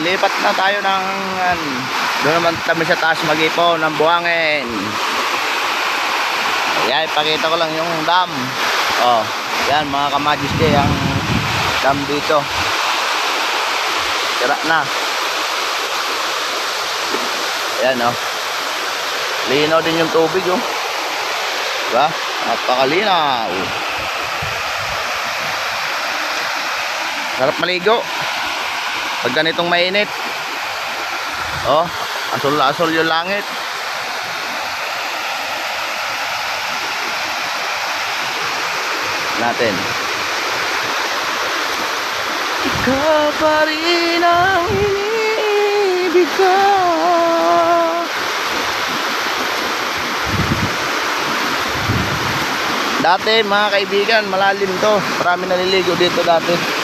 lilipat na tayo ng doon naman kami sa taas mag-ipo ng buhangin. Ayan, ipakita ko lang yung dam. Oh, yan mga kamajiske, ang dam dito. Sira na. Ayan oh. Linaw din yung tubig oh. Diba? Napakalinaw. Sarap maligo pag ganitong mainit. Oh, asol-asol yung langit. Natin. Ikaw pa rin ang iniibig ko. Dati mga kaibigan, malalim to. Marami naliligo dito dati.